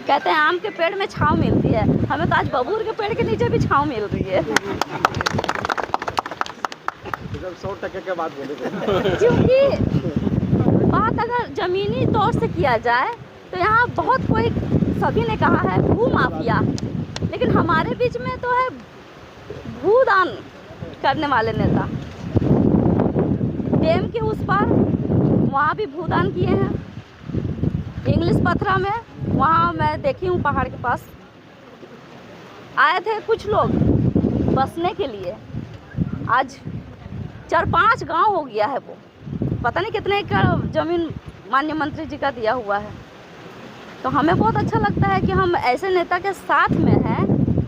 कहते हैं आम के पेड़ में छाँव मिलती है, हमें तो आज बबूर के पेड़ के नीचे भी छाँव मिल रही है। 100% के बात बोले क्योंकि बात अगर ज़मीनी तौर से किया जाए तो यहाँ बहुत कोई, सभी ने कहा है भू माफिया, लेकिन हमारे बीच में तो है भूदान करने वाले नेता। डैम के उस पार वहाँ भी भूदान किए हैं, इंग्लिश पथरा में, वहाँ मैं देखी हूँ पहाड़ के पास आए थे कुछ लोग बसने के लिए। आज 4-5 गांव हो गया है, वो पता नहीं कितने का ज़मीन माननीय मंत्री जी का दिया हुआ है। तो हमें बहुत अच्छा लगता है कि हम ऐसे नेता के साथ में हैं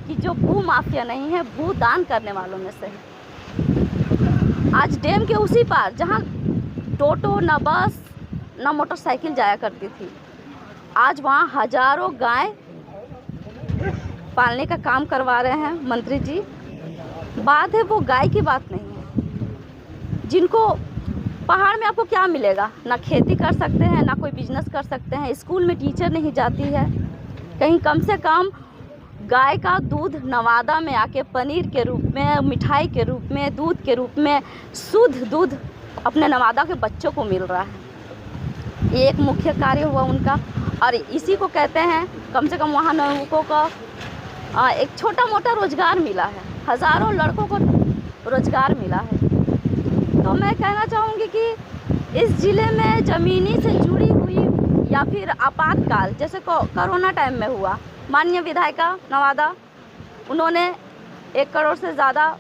कि जो भू माफिया नहीं है, भू दान करने वालों में से है। आज डैम के उसी पार जहाँ टोटो न बस न मोटरसाइकिल जाया करती थी, आज वहाँ हजारों गाय पालने का काम करवा रहे हैं मंत्री जी। बात है वो गाय की बात नहीं है। जिनको पहाड़ में आपको क्या मिलेगा, ना खेती कर सकते हैं, ना कोई बिजनेस कर सकते हैं, स्कूल में टीचर नहीं जाती है, कहीं कम से कम गाय का दूध नवादा में आके पनीर के रूप में, मिठाई के रूप में, दूध के रूप में शुद्ध दूध अपने नवादा के बच्चों को मिल रहा है। ये एक मुख्य कार्य हुआ उनका, और इसी को कहते हैं कम से कम वहाँ लोगों का एक छोटा मोटा रोजगार मिला है, हज़ारों लड़कों को रोजगार मिला है। तो मैं कहना चाहूँगी कि इस ज़िले में ज़मीनी से जुड़ी हुई या फिर आपातकाल जैसे कोरोना टाइम में हुआ, माननीय विधायिका नवादा, उन्होंने 1 करोड़ से ज़्यादा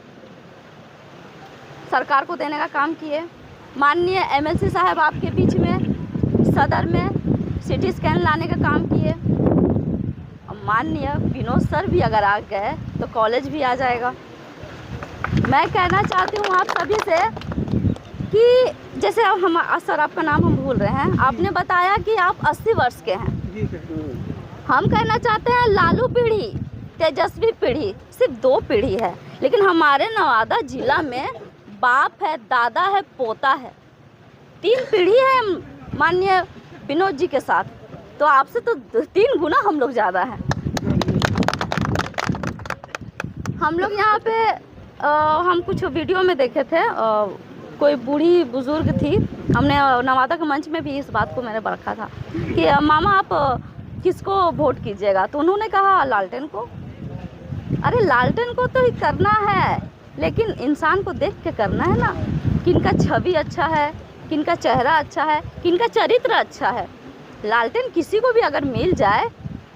सरकार को देने का काम किए। माननीय MLC साहब आपके बीच में सदर में CT स्कैन लाने का काम किए। माननीय विनोद सर भी अगर आ गए तो कॉलेज भी आ जाएगा। मैं कहना चाहती हूँ आप सभी से कि जैसे अब हम सर, आपका नाम हम भूल रहे हैं, आपने बताया कि आप 80 वर्ष के हैं। हम कहना चाहते हैं लालू पीढ़ी, तेजस्वी पीढ़ी सिर्फ 2 पीढ़ी है, लेकिन हमारे नवादा जिला में बाप है, दादा है, पोता है, 3 पीढ़ी है माननीय विनोद जी के साथ। तो आपसे तो 3 गुना हम लोग ज़्यादा हैं। हम लोग यहाँ पे हम कुछ वीडियो में देखे थे, कोई बूढ़ी बुजुर्ग थी, हमने नवादा के मंच में भी इस बात को मैंने रखा था कि मामा आप किसको वोट कीजिएगा, तो उन्होंने कहा लालटेन को। अरे लालटेन को तो ही करना है, लेकिन इंसान को देख के करना है ना, किनका छवि अच्छा है, किनका चेहरा अच्छा है, किनका चरित्र अच्छा है। लालटेन किसी को भी अगर मिल जाए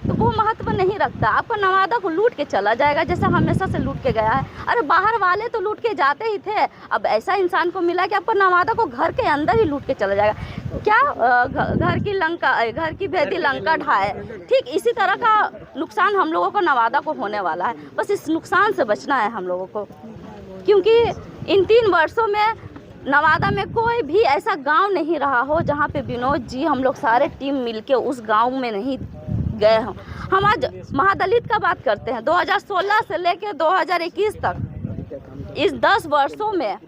तो वो महत्व नहीं रखता, आपका नवादा को लूट के चला जाएगा जैसा हमेशा से लूट के गया है। अरे बाहर वाले तो लूट के जाते ही थे, अब ऐसा इंसान को मिला कि आपका नवादा को घर के अंदर ही लूट के चला जाएगा। क्या घर की लंका, घर की भेदी लंका ढाए, ठीक इसी तरह का नुकसान हम लोगों को नवादा को होने वाला है। बस इस नुकसान से बचना है हम लोगों को, क्योंकि इन 3 वर्षों में नवादा में कोई भी ऐसा गांव नहीं रहा हो जहां पे विनोद जी, हम लोग सारे टीम मिलके उस गांव में नहीं गए हों। हम आज महादलित का बात करते हैं, 2016 से लेकर 2021 तक इस 10 वर्षों में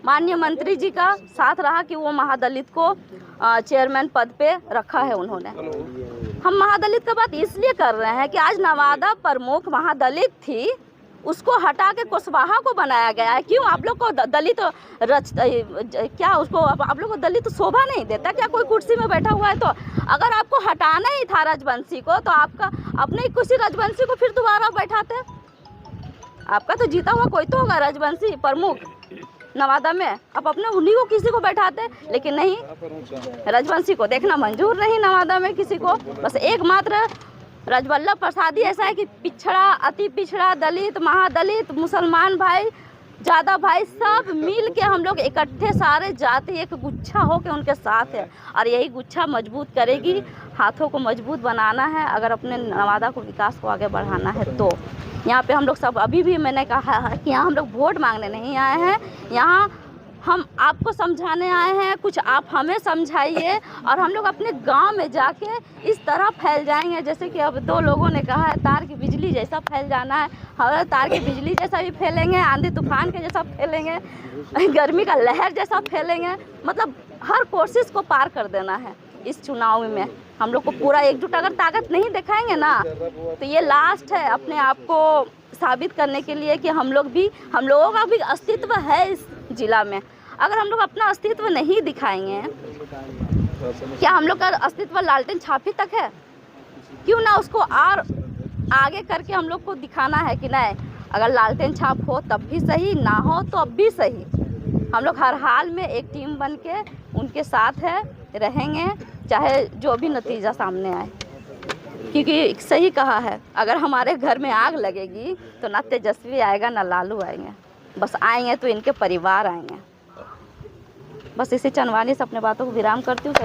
माननीय मंत्री जी का साथ रहा कि वो महादलित को चेयरमैन पद पे रखा है उन्होंने। हम महादलित का बात इसलिए कर रहे हैं कि आज नवादा प्रमुख महादलित थी, उसको हटा के कुशवाहा को बनाया गया है। क्यों? आप लोग को दलित क्या उसको आप लोग को दलित शोभा नहीं देता क्या? कोई कुर्सी में बैठा हुआ है तो अगर आपको हटाना ही था राजवंशी को, तो आपका अपने ही किसी राजवंशी को फिर दोबारा बैठाते। आपका तो जीता हुआ कोई तो होगा राजवंशी प्रमुख नवादा में, आप अपने उन्हीं को किसी को बैठाते, लेकिन नहीं, राजवंशी को देखना मंजूर नहीं नवादा में किसी को। बस एकमात्र राजवल्लभ प्रसाद ही ऐसा है कि पिछड़ा, अति पिछड़ा, दलित, महादलित, मुसलमान भाई, ज़्यादा भाई सब मिल के हम लोग इकट्ठे सारे जाति एक गुच्छा हो के उनके साथ है, और यही गुच्छा मजबूत करेगी। हाथों को मजबूत बनाना है अगर अपने नवादा को, विकास को आगे बढ़ाना है। तो यहाँ पे हम लोग सब, अभी भी मैंने कहा है कि यहाँ हम लोग वोट मांगने नहीं आए हैं, यहाँ हम आपको समझाने आए हैं, कुछ आप हमें समझाइए, और हम लोग अपने गांव में जाके इस तरह फैल जाएंगे जैसे कि अब 2 लोगों ने कहा है तार की बिजली जैसा फैल जाना है। हमारे तार की बिजली जैसा भी फैलेंगे, आंधी तूफान के जैसा फैलेंगे, गर्मी का लहर जैसा फैलेंगे, मतलब हर कोशिश को पार कर देना है इस चुनाव में। हम लोग को पूरा एकजुट अगर ताकत नहीं दिखाएंगे ना, तो ये लास्ट है अपने आप को साबित करने के लिए कि हम लोगों का भी अस्तित्व है इस ज़िला में। अगर हम लोग अपना अस्तित्व नहीं दिखाएंगे, क्या हम लोग का अस्तित्व लालटेन छाप ही तक है? क्यों ना उसको और आगे करके हम लोग को दिखाना है कि नहीं, अगर लालटेन छाप हो तब भी सही, ना हो तो अब भी सही। हम लोग हर हाल में एक टीम बन के उनके साथ है, रहेंगे, चाहे जो भी नतीजा सामने आए। क्योंकि सही कहा है, अगर हमारे घर में आग लगेगी तो ना तेजस्वी आएगा ना लालू आएंगे, बस आएंगे तो इनके परिवार आएंगे। बस इसी चंदवानी से अपने बातों को विराम करती हूँ।